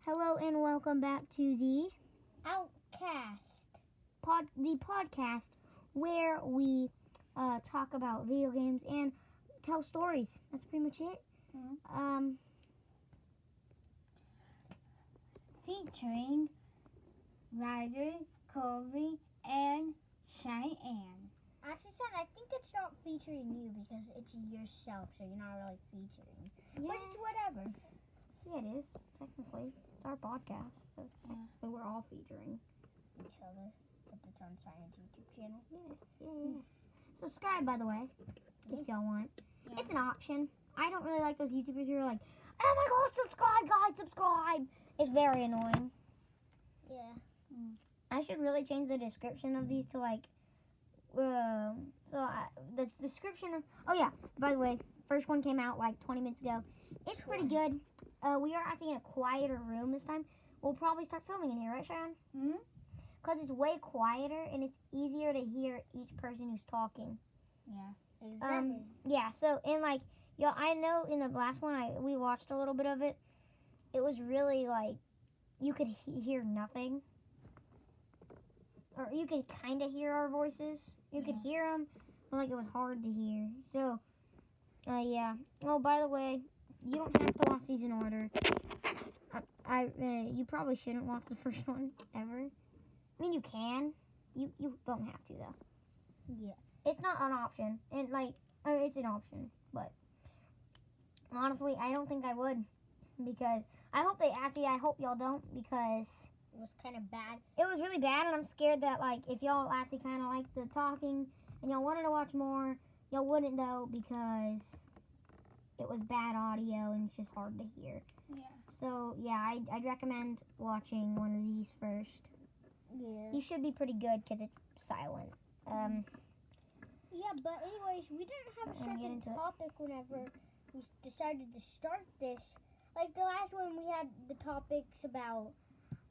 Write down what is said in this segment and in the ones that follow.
Hello and welcome back to the Outcast. podcast where we talk about video games and tell stories. That's pretty much it. Featuring Ryder, Colby, and Cheyenne. Actually, son, I think it's not featuring you because it's yourself, so you're not really featuring. Yeah. But it's whatever. Yeah, it is, technically. It's our podcast. So technically we're all featuring Each other. But it's on Cheyenne's YouTube channel. Yeah. Subscribe, by the way, if y'all want. Yeah. It's an option. I don't really like those YouTubers who are like, oh my gosh, subscribe, guys, subscribe. It's very annoying. Yeah. I should really change the description of these to like, the description of, oh yeah, by the way, first one came out like 20 minutes ago. It's pretty good. We are actually in a quieter room this time. We'll probably start filming in here, right, Cheyenne? Mm-hmm. Because it's way quieter and it's easier to hear each person who's talking. Yeah. Exactly. Yeah, so in like, I know in the last one, we watched a little bit of it. It was really like, you could hear nothing. Or you could kind of hear our voices. You could hear them, but like it was hard to hear. So, yeah. Oh, by the way, you don't have to watch these in order. You probably shouldn't watch the first one ever. I mean, you can. You don't have to though. Yeah. It's not an option, and like, it's an option, but honestly, I don't think I would, because I hope y'all don't, because It was kind of bad. it was really bad, and I'm scared that like if y'all actually kind of like the talking and y'all wanted to watch more, y'all wouldn't though, because it was bad audio and it's just hard to hear. Yeah. So yeah, I'd recommend watching one of these first. Yeah. You should be pretty good because it's silent. Yeah, but anyways, we didn't have a Wanna get second into it? topic whenever we decided to start this. Like the last one, we had the topics about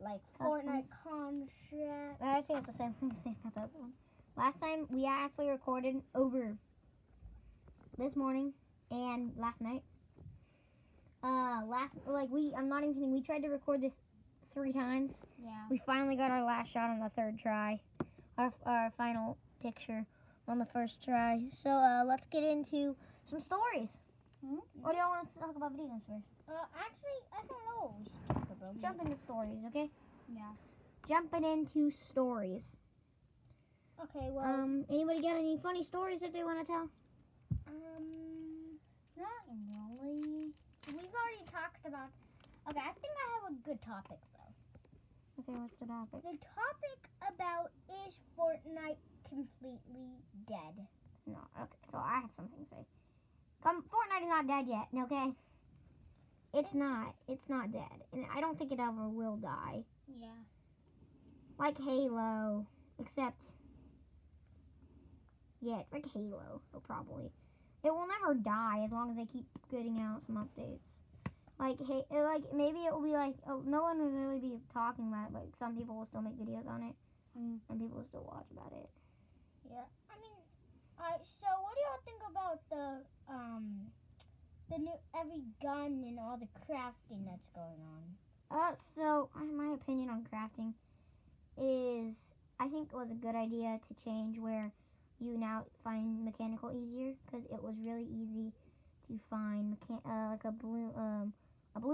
like Fortnite contracts. I think it's the same thing to say about that one. Last time we actually recorded over this morning and last night. I'm not even kidding. We tried to record this 3 times. Yeah. We finally got our last shot on the 3rd try. Our final picture on the 1st try. So let's get into some stories. Or do y'all want to talk about video games first? Actually, I don't know. We should talk about Jump into stories, okay? Yeah. Jumping into stories. Okay. Well. Anybody got any funny stories that they want to tell? Not really. We've already talked about. Okay, I think I have a good topic though. Okay, what's the topic? The topic about is Fortnite completely dead? No, okay, so I have something to say. Fortnite is not dead yet, okay? It's not dead. And I don't think it ever will die. Yeah. Like Halo. Except, yeah, it's like Halo, so probably. It will never die as long as they keep getting out some updates. Like, maybe it will be like, no one will really be talking about it, but some people will still make videos on it. And people will still watch about it. Yeah. I mean, so what do y'all think about the new every gun and all the crafting that's going on? So my opinion on crafting is, I think it was a good idea to change where you now find mechanical easier, because it was really easy to find like a blue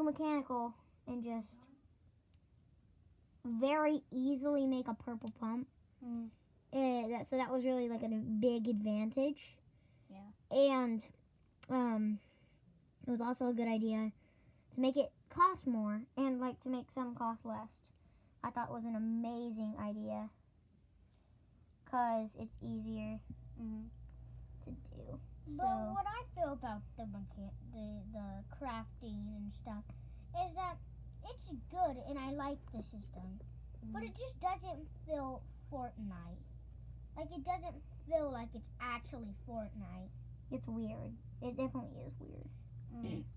mechanical and just very easily make a purple pump. So that was really like a big advantage. Yeah. And it was also a good idea to make it cost more and like to make some cost less. I thought it was an amazing idea, because it's easier to do. But what I feel about the crafting and stuff is that it's good and I like the system, but it just doesn't feel Fortnite. Like, it doesn't feel like it's actually Fortnite. It's weird. It definitely is weird.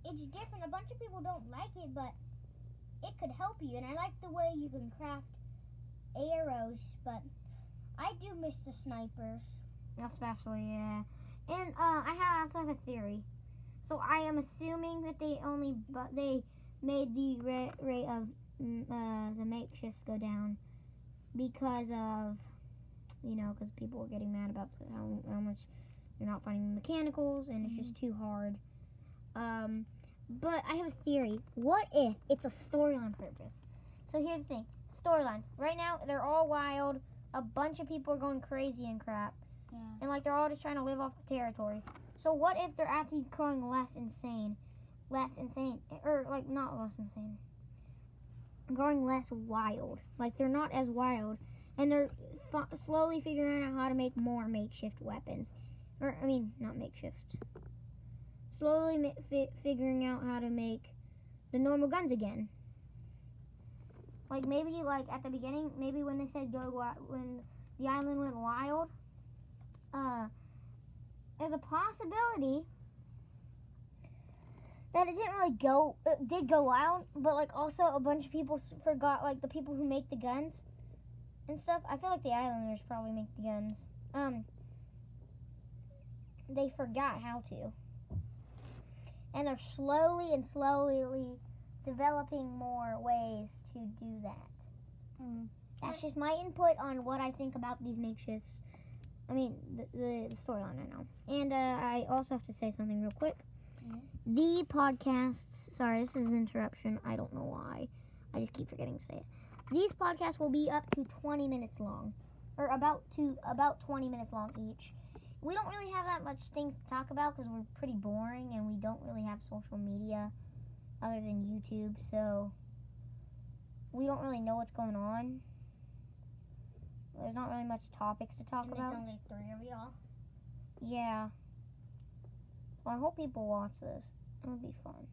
It's different. A bunch of people don't like it, but it could help you. And I like the way you can craft arrows, but I do miss the snipers. Especially, yeah. And I also have a theory. So I am assuming that they made the rate of the makeshifts go down because of, because people are getting mad about how much they're not finding mechanicals and it's just too hard. But I have a theory. What if it's a story on purpose? So here's the thing. Storyline. Right now, they're all wild. A bunch of people are going crazy and crap. Yeah. And, they're all just trying to live off the territory. So what if they're actually growing less insane? Or, not less insane. Growing less wild. They're not as wild. And they're slowly figuring out how to make more makeshift weapons. Not makeshift. Slowly figuring out how to make the normal guns again. Maybe, at the beginning, maybe when they said when the island went wild, there's a possibility that it did go wild, but, also a bunch of people forgot, the people who make the guns and stuff. I feel like the islanders probably make the guns. They forgot how to. And they're slowly developing more ways to do that. That's just my input on what I think about these makeshifts. The storyline right now. And I also have to say something real quick. The podcasts, sorry, this is an interruption. I don't know why. I just keep forgetting to say it. These podcasts will be up to 20 minutes long. Or about 20 minutes long each. We don't really have that much things to talk about because we're pretty boring and we don't really have social media other than YouTube, so we don't really know what's going on. There's not really much topics to talk about. There's only 3 of y'all. Yeah. Well, I hope people watch this. It would be fun.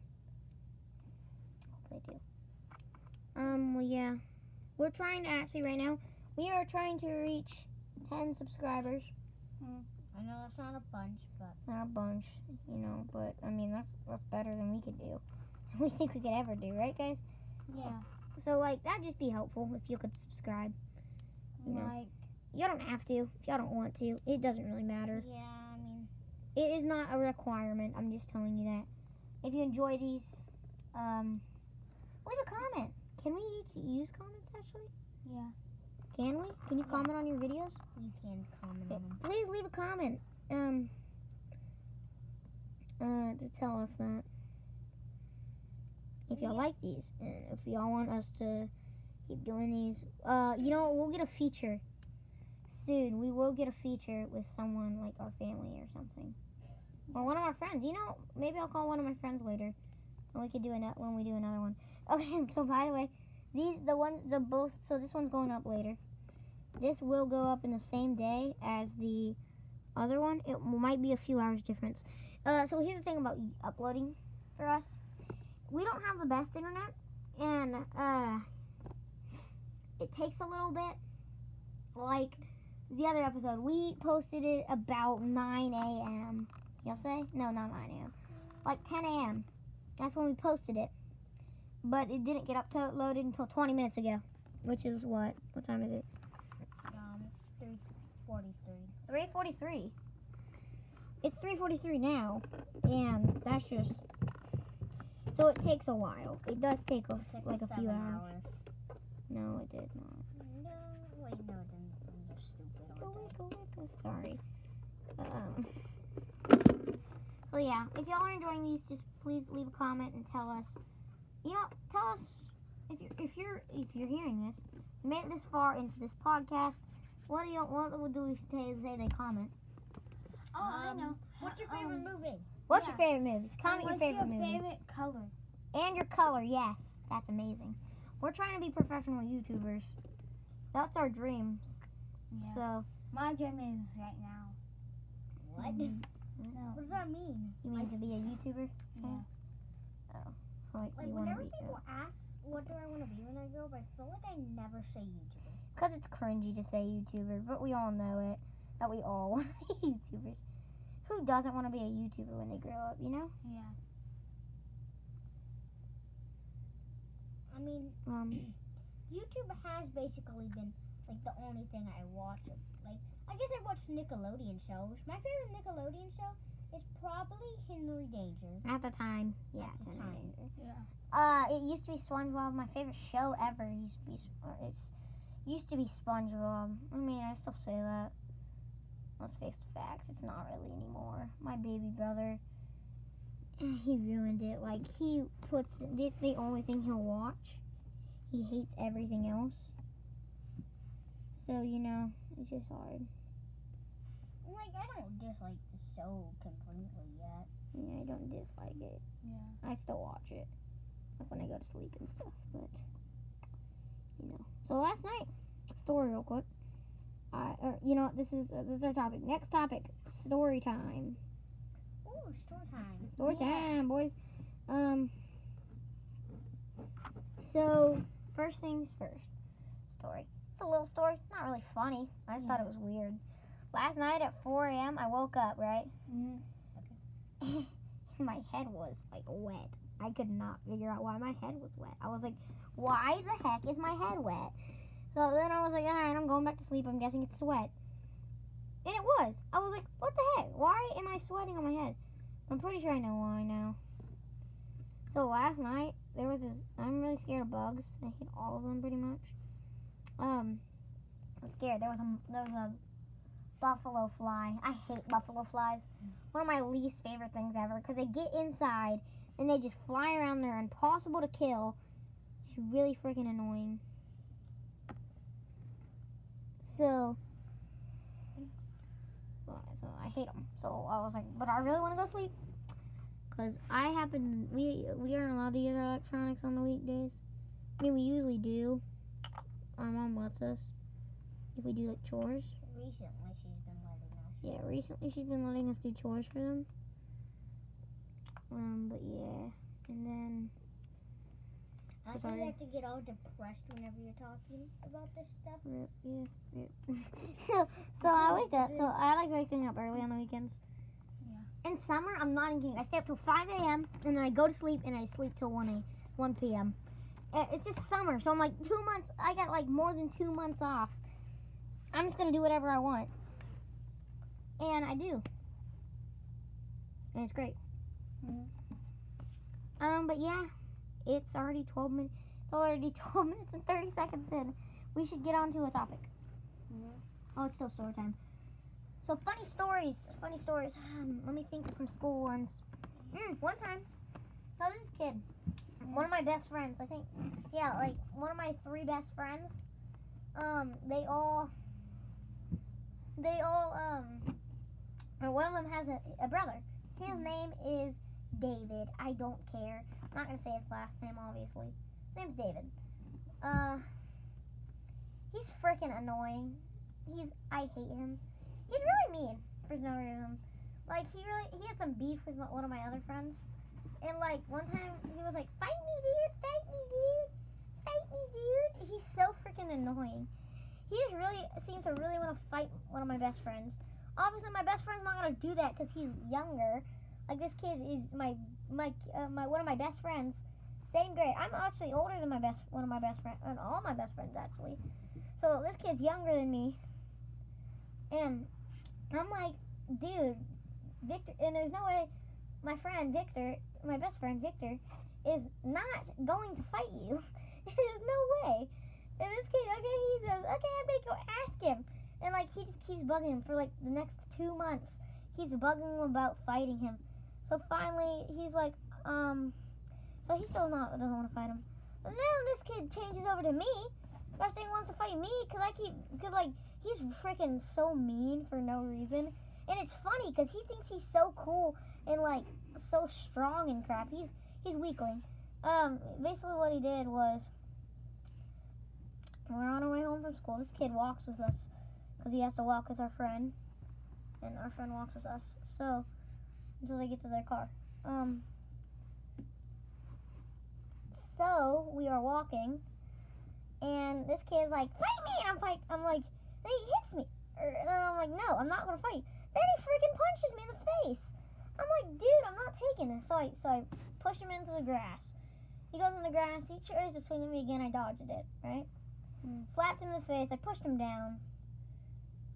Hope they do. Well, yeah. We're trying to right now, we are trying to reach 10 subscribers. I know that's not a bunch, but... Not a bunch, but, that's better than we could do. We think we could ever do, right, guys? Yeah. So, that'd just be helpful if you could subscribe. You don't have to if y'all don't want to. It doesn't really matter. Yeah, It is not a requirement. I'm just telling you that. If you enjoy these, leave a comment. Can we use comments, actually? Yeah. Can we? Can you comment on your videos? You can comment on them. Please leave a comment. To tell us that. If y'all like these, and if y'all want us to keep doing these, we'll get a feature soon. We will get a feature with someone like our family or something, or one of our friends. Maybe I'll call one of my friends later, and we could do when we do another one. Okay. So by the way, so this one's going up later. This will go up in the same day as the other one. It might be a few hours difference. So here's the thing about uploading for us. We don't have the best internet, and it takes a little bit. Like the other episode, we posted it about 9 a.m. You'll say? No, not 9 a.m. Like 10 a.m. That's when we posted it. But it didn't get uploaded until 20 minutes ago. Which is what? What time is it? 3:43. 3:43. It's 3:43 now, and that's just... So it takes a while. It does take a few hours. No, it did not. No, wait, no, it didn't. I'm just stupid. Sorry. So yeah, if y'all are enjoying these, just please leave a comment and tell us. Tell us if you're hearing this, you made it this far into this podcast. What do we say they comment? Oh, I know. What's your favorite movie? What's your favorite movie? Comment your favorite movie. What's your favorite color? And your color, yes. That's amazing. We're trying to be professional YouTubers. That's our dreams. Yeah. So my dream is right now. What? No. What does that mean? You mean to be a YouTuber? Yeah. Oh. So you whenever people ask, what do I want to be when I grow up, I feel like I never say YouTuber. Because it's cringy to say YouTuber, but we all know it. That we all want to be YouTubers. Who doesn't want to be a YouTuber when they grow up, Yeah. YouTube has basically been, the only thing I watch. I guess I watch Nickelodeon shows. My favorite Nickelodeon show It's probably Henry Danger. At the time, yeah. At the time. It used to be SpongeBob. My favorite show ever used to be SpongeBob. I mean, I still say that. Let's face the facts. It's not really anymore. My baby brother, he ruined it. Like, it's the only thing he'll watch. He hates everything else. So, it's just hard. Like, I don't dislike the show completely yet. Yeah, I don't dislike it. Yeah. I still watch it. Like when I go to sleep and stuff, but, So last night, story real quick. This is our topic. Next topic, story time. Ooh, story time. Story time, boys. So, first things first. Story. It's a little story. It's not really funny. I just thought it was weird. Last night at 4 a.m., I woke up, right? Mm-hmm. Okay. My head was, wet. I could not figure out why my head was wet. I was like, why the heck is my head wet? So then I was like, alright, I'm going back to sleep. I'm guessing it's sweat. And it was. I was like, what the heck? Why am I sweating on my head? I'm pretty sure I know why now. So last night, there was this, I'm really scared of bugs. I hate all of them pretty much. I'm scared. There was a buffalo fly. I hate buffalo flies. One of my least favorite things ever, because they get inside and they just fly around. They're impossible to kill. It's really freaking annoying. So I hate them. So I was like, but I really want to go sleep, because we aren't allowed to use our electronics on the weekdays. I mean, we usually do. Our mom lets us if we do chores. Recently, she's been letting us. Yeah, recently she's been letting us do chores for them. But yeah, and then. I think you have to get all depressed whenever you're talking about this stuff. Yeah. So I wake up. So I like waking up early on the weekends. Yeah. In summer, I'm not kidding. I stay up till 5 a.m. and then I go to sleep and I sleep till 1 p.m. It's just summer, so I'm 2 months. I got more than 2 months off. I'm just gonna do whatever I want, and I do, and it's great. Mm-hmm. But yeah. It's already 12 minutes. It's already 12 minutes and 30 seconds in. We should get on to a topic. Mm-hmm. Oh, it's still story time. So funny stories. Let me think of some school ones. One time, so this kid, one of my best friends. I think, yeah, one of my 3 best friends. They all. One of them has a brother. His name is David. I don't care. I'm not gonna say his last name, obviously. His name's David. He's freaking annoying. I hate him. He's really mean for no reason. He had some beef with one of my other friends, and one time he was like, "Fight me, dude! Fight me, dude! Fight me, dude!" He's so freaking annoying. He just really seems to really want to fight one of my best friends. Obviously, my best friend's not gonna do that because he's younger. This kid is my one of my best friends, same grade. I'm actually older than one of my best friends, and all my best friends actually. So this kid's younger than me, and I'm like, dude, Victor. And there's no way my friend Victor, my best friend Victor, is not going to fight you. There's no way. And this kid, okay, he says, okay, I'm gonna go ask him, and he just keeps bugging him for the next 2 months. He's bugging him about fighting him. So finally, he's like, so he still doesn't want to fight him. But then this kid changes over to me. First thing he wants to fight me, because he's freaking so mean for no reason. And it's funny, because he thinks he's so cool and, so strong and crap. He's weakling. Basically what he did was, we're on our way home from school. This kid walks with us, because he has to walk with our friend. And our friend walks with us. So, until they get to their car. So we are walking, and this kid's like, "Fight me!" And I'm like, then he hits me, and I'm like, "No, I'm not gonna fight." Then he freaking punches me in the face. I'm like, "Dude, I'm not taking this." So I push him into the grass. He goes in the grass. He tries to swing at me again. I dodged it. Right? Slapped him in the face. I pushed him down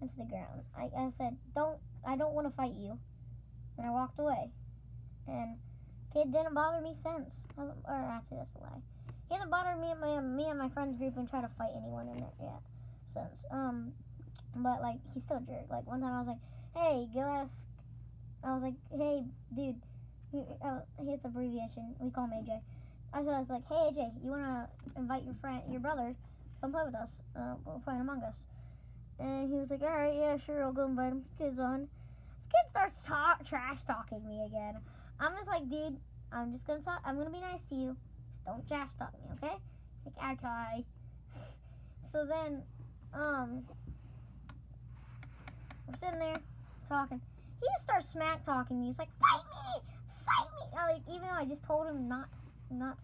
into the ground. I said, I don't want to fight you. and I walked away. And kid didn't bother me since. Or actually, that's a lie. He hasn't bothered me and my friends group and try to fight anyone in it yet since. But like he's still a jerk. Like one time I was like, hey, go ask. I was like, hey, dude. It's abbreviation. We call him AJ. I was like, hey AJ, you wanna invite your brother, come play with us? We're playing Among Us. And he was like, all right, yeah, sure, I'll go invite him. Kids on. This kid starts trash talking me again. I'm just like, dude, I'm just gonna talk. I'm gonna be nice to you. Just don't trash talk me, okay? He's like, okay. So then, I'm sitting there talking. He just starts smack talking me. He's like, fight me, fight me. Like, even though I just told him not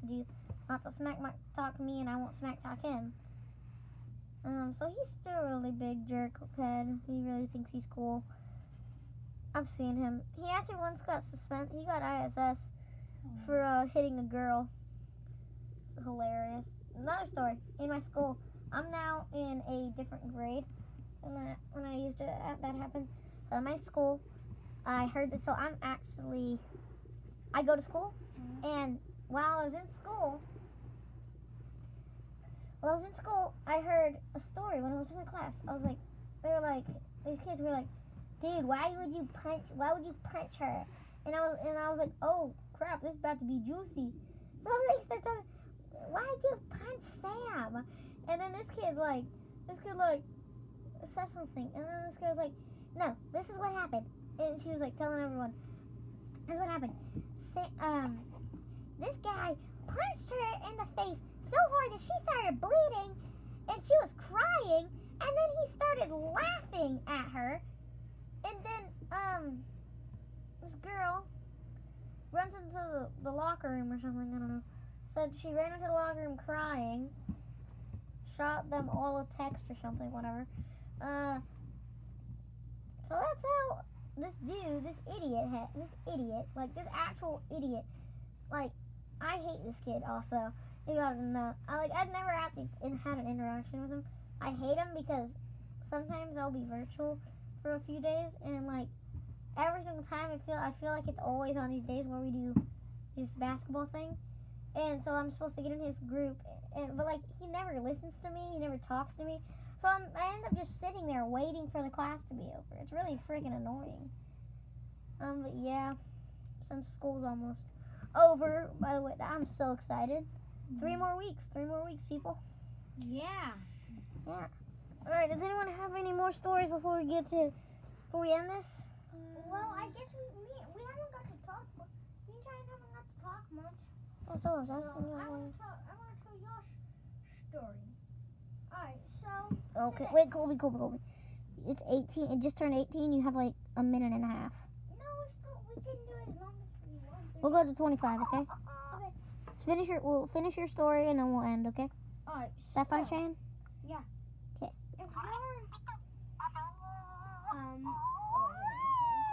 to smack talk me, and I won't smack talk him. So he's still a really big jerk head. He really thinks he's cool. I've seen him. He actually once got suspended. He got ISS for hitting a girl. It's hilarious. Another story. In my school, I'm now in a different grade than when I used to have that happen. In my school, I heard that. So I go to school, and while I was in school, I heard a story when I was in my class. I was like, these kids were like, dude, why would you punch her? And I was like, oh crap, this is about to be juicy. So they start talking, why'd you punch Sam? And then this kid says something, and then this girl's like, no, this is what happened. And she was like telling everyone, this is what happened. This guy punched her in the face so hard that she started bleeding, and she was crying, and then he started laughing at her, and then this girl runs into the locker room or something, I don't know. Said she ran into the locker room crying, shot them all a text or something, whatever. So that's how this actual idiot, like, I hate this kid also. You gotta know. I've never actually had an interaction with him. I hate him because sometimes I'll be virtual for a few days, and like every single time I feel like it's always on these days where we do this basketball thing, and so I'm supposed to get in his group, but like he never listens to me, he never talks to me, so I end up just sitting there waiting for the class to be over. It's really freaking annoying. But yeah, since school's almost over, by the way, I'm so excited. 3 more weeks, people. Yeah. Alright, does anyone have any more stories before we end this? Well, I guess we haven't got to talk. Me and Cheyenne haven't got to talk much. That's all I was asking. I want to tell your story. Alright, so. Okay, wait, Colby. It's 18. It just turned 18. You have like a minute and a half. No, we can do it as long as we want. We'll go to 25, okay? We'll finish your story and then we'll end, okay? Alright. Is that fine, Shane? Yeah. Okay. If you're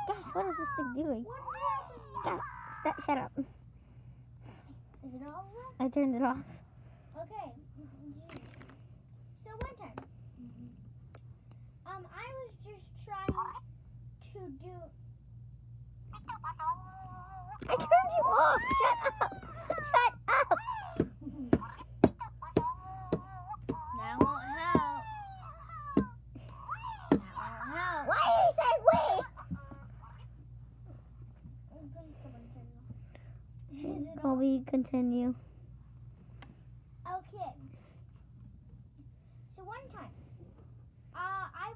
Gosh, what is this thing doing? What Gosh, shut up. Is it over? I turned it off. Okay. So one time, I was just trying to do. I turned you off. Shut up. That won't help. Why did he say wait? Colby, continue. Okay. So one time, I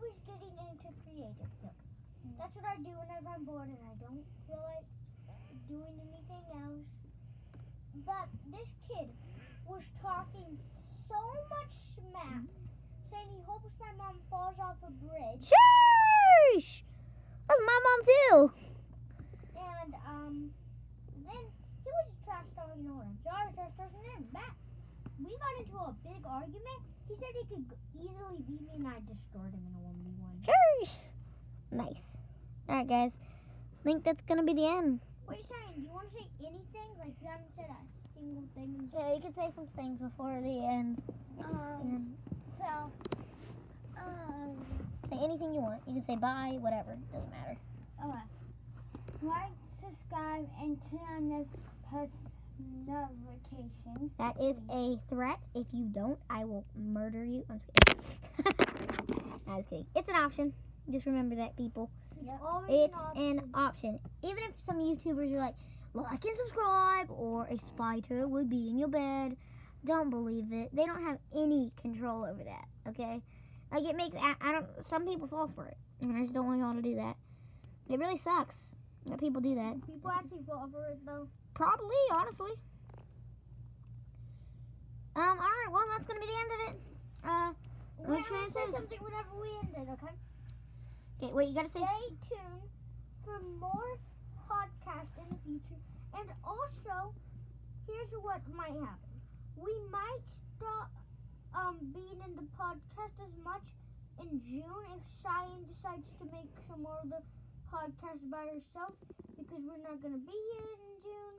was getting into creative field. That's what I do whenever I'm bored and I don't feel like doing anything else. But this kid was talking so much smack, saying he hopes my mom falls off a bridge. Sheesh! That's my mom too. And then he was trash talking over him. Trash talking him back. We got into a big argument. He said he could easily beat me, and I destroyed him in a 1v1. Sheesh! Nice. Alright, guys. I think that's gonna be the end. Wait, Shane, do you want to say anything? Like, you haven't said a single thing. Yeah, you can say some things before the end. So, say anything you want. You can say bye, whatever. Doesn't matter. okay. like, subscribe, and turn on those post notifications. That is a threat. If you don't, I will murder you. I'm just kidding. I was kidding. It's an option. Just remember that, people. Yep. It's an option. Even if some YouTubers are like and subscribe, or a spider would be in your bed, don't believe it. They don't have any control over that, okay? Like, it makes, some people fall for it. And I just don't want y'all to do that. It really sucks that people do that. People actually fall for it, though. Probably, honestly. Alright, well, that's going to be the end of it. We're going to say something whenever we end it, okay? Okay, wait, you got to say... Stay tuned for more podcasts in the future. And also, here's what might happen. We might stop being in the podcast as much in June if Cheyenne decides to make some more of the podcast by herself, because we're not going to be here in June.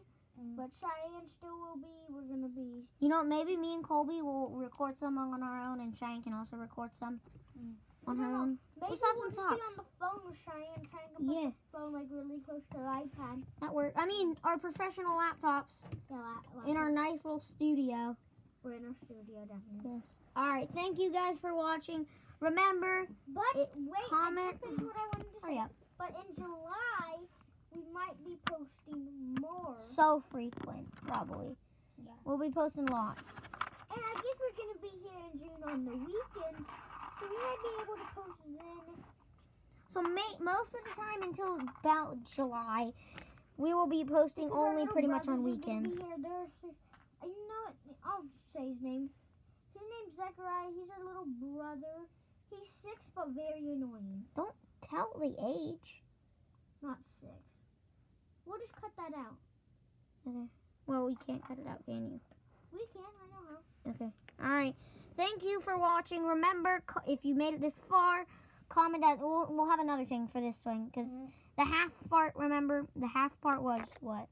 But Cheyenne still will be. We're going to be. You know, maybe me and Colby will record some on our own, and Cheyenne can also record some on her own. Maybe we'll be on the phone with Cheyenne, trying to put the phone like really close to the iPad. That works. I mean, our professional laptops in our nice little studio. We're in our studio, definitely. Yes. All right. Thank you guys for watching. Remember, comment. Finish what I wanted to say. Hurry up. But in July, we might be posting more. So frequent, probably. Yeah. We'll be posting lots. And I guess we're going to be here in June on the weekends, so we might be able to post then. So most of the time until about July, we will be posting only pretty much on weekends. I'll say his name. His name's Zechariah. He's our little brother. He's 6, but very annoying. Don't tell the age. Not 6. We'll just cut that out. Okay. Well, we can't cut it out, can you? We can. I know how. Okay. All right. Thank you for watching. Remember, if you made it this far, comment that. We'll have another thing for this one, because the half part, remember, the half part was what?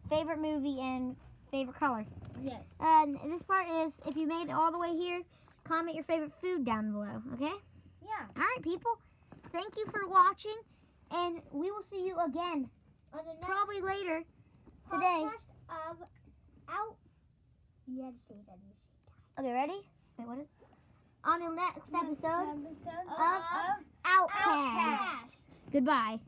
Favorite movie and favorite color. Yes. And this part is, if you made it all the way here, comment your favorite food down below, okay? Yeah. All right, people. Thank you for watching, and we will see you again. On the next probably later today. Podcast of Out. You had to say that. Okay, ready? Wait, what is it? On the next episode of Outcast. Goodbye.